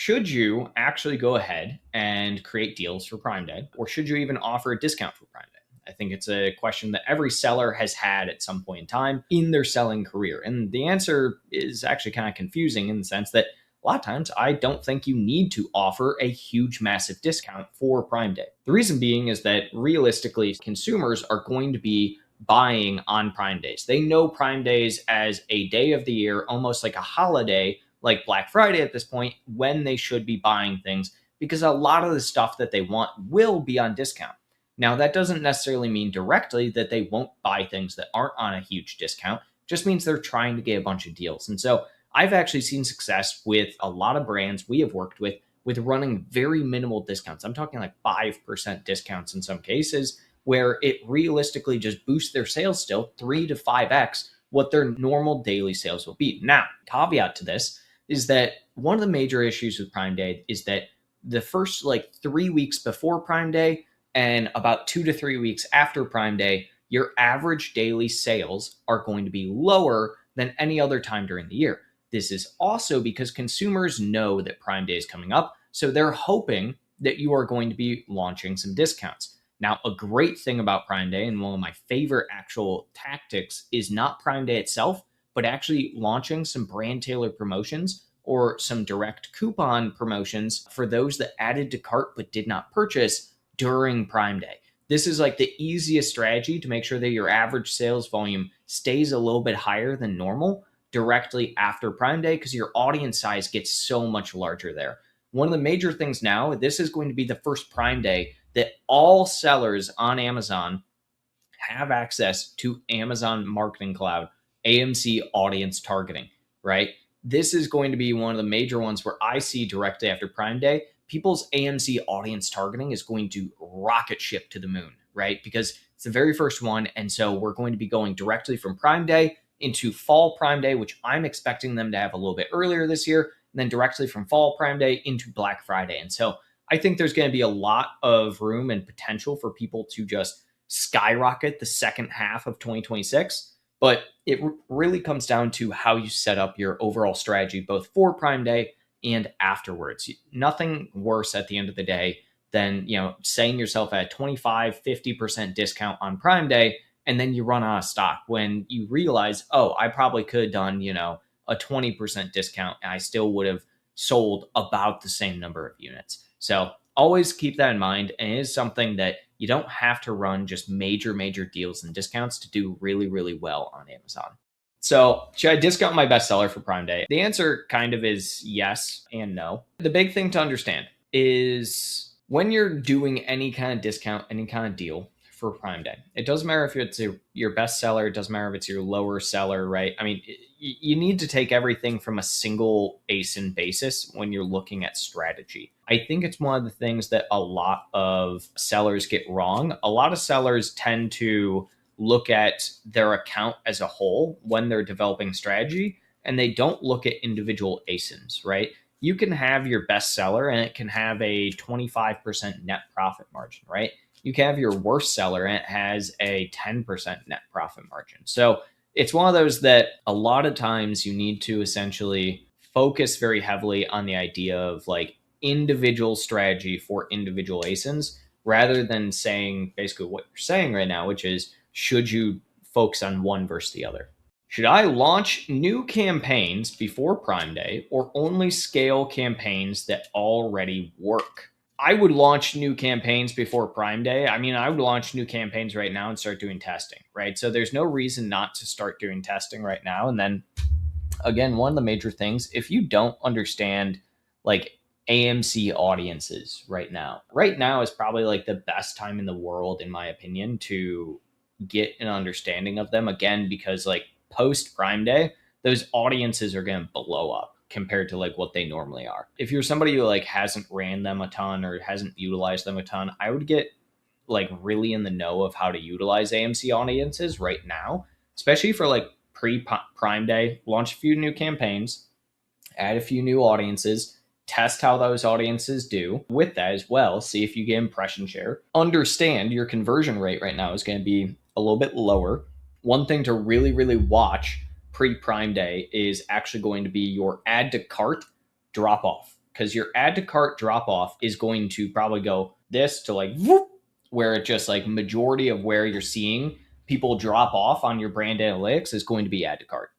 should you actually go ahead and create deals for Prime Day, or should you even offer a discount for Prime Day? I think it's a question that every seller has had at some point in time in their selling career. And the answer is actually kind of confusing in the sense that a lot of times I don't think you need to offer a huge, massive discount for Prime Day. The reason being is that realistically, consumers are going to be buying on Prime Days. They know Prime Days as a day of the year, almost like a holiday, like Black Friday at this point, when they should be buying things because a lot of the stuff that they want will be on discount. Now, that doesn't necessarily mean directly that they won't buy things that aren't on a huge discount, it just means they're trying to get a bunch of deals. And so I've actually seen success with a lot of brands we have worked with running very minimal discounts. I'm talking like 5% discounts in some cases, where it realistically just boosts their sales still 3 to 5x what their normal daily sales will be. Now, caveat to this is that one of the major issues with Prime Day is that the first like 3 weeks before Prime Day and about 2 to 3 weeks after Prime Day, your average daily sales are going to be lower than any other time during the year. This is also because consumers know that Prime Day is coming up, so they're hoping that you are going to be launching some discounts. Now, a great thing about Prime Day, and one of my favorite actual tactics, is not Prime Day itself, but actually launching some brand tailored promotions or some direct coupon promotions for those that added to cart but did not purchase during Prime Day. This is like the easiest strategy to make sure that your average sales volume stays a little bit higher than normal directly after Prime Day because your audience size gets so much larger there. One of the major things now, this is going to be the first Prime Day that all sellers on Amazon have access to Amazon Marketing Cloud, AMC audience targeting, right? This is going to be one of the major ones where I see directly after Prime Day, people's AMC audience targeting is going to rocket ship to the moon, right? Because it's the very first one. And so we're going to be going directly from Prime Day into Fall Prime Day, which I'm expecting them to have a little bit earlier this year, and then directly from Fall Prime Day into Black Friday. And so I think there's going to be a lot of room and potential for people to just skyrocket the second half of 2026. But it really comes down to how you set up your overall strategy, both for Prime Day and afterwards. Nothing worse at the end of the day than, saying yourself at a 25, 50% discount on Prime Day, and then you run out of stock when you realize, oh, I probably could have done, a 20% discount and I still would have sold about the same number of units. So always keep that in mind. And it is something that you don't have to run just major deals and discounts to do really, really well on Amazon. So should I discount my bestseller for Prime Day? The answer kind of is yes and no. The big thing to understand is when you're doing any kind of discount, any kind of deal for Prime Day, it doesn't matter if it's your bestseller, it doesn't matter if it's your lower seller, right? I mean, you need to take everything from a single ASIN basis when you're looking at strategy. I think it's one of the things that a lot of sellers get wrong. A lot of sellers tend to look at their account as a whole when they're developing strategy, and they don't look at individual ASINs, right? You can have your bestseller and it can have a 25% net profit margin, right? You can have your worst seller and it has a 10% net profit margin. So it's one of those that a lot of times you need to essentially focus very heavily on the idea of like individual strategy for individual ASINs rather than saying basically what you're saying right now, which is, should you focus on one versus the other? Should I launch new campaigns before Prime Day or only scale campaigns that already work? I would launch new campaigns before Prime Day. I mean, I would launch new campaigns right now and start doing testing, right? So there's no reason not to start doing testing right now. And then again, one of the major things, if you don't understand like AMC audiences right now is probably like the best time in the world, in my opinion, to get an understanding of them again, because like post Prime Day, those audiences are going to blow up compared to like what they normally are. If you're somebody who like hasn't ran them a ton or hasn't utilized them a ton, I would get like really in the know of how to utilize AMC audiences right now, especially for like pre-Prime Day. Launch a few new campaigns, add a few new audiences, test how those audiences do with that as well. See if you get impression share. Understand your conversion rate right now is going to be a little bit lower. One thing to really, really watch pre-Prime Day is actually going to be your add to cart drop off, because your add to cart drop off is going to probably go this to like whoop, where it just like majority of where you're seeing people drop off on your brand analytics is going to be add to cart.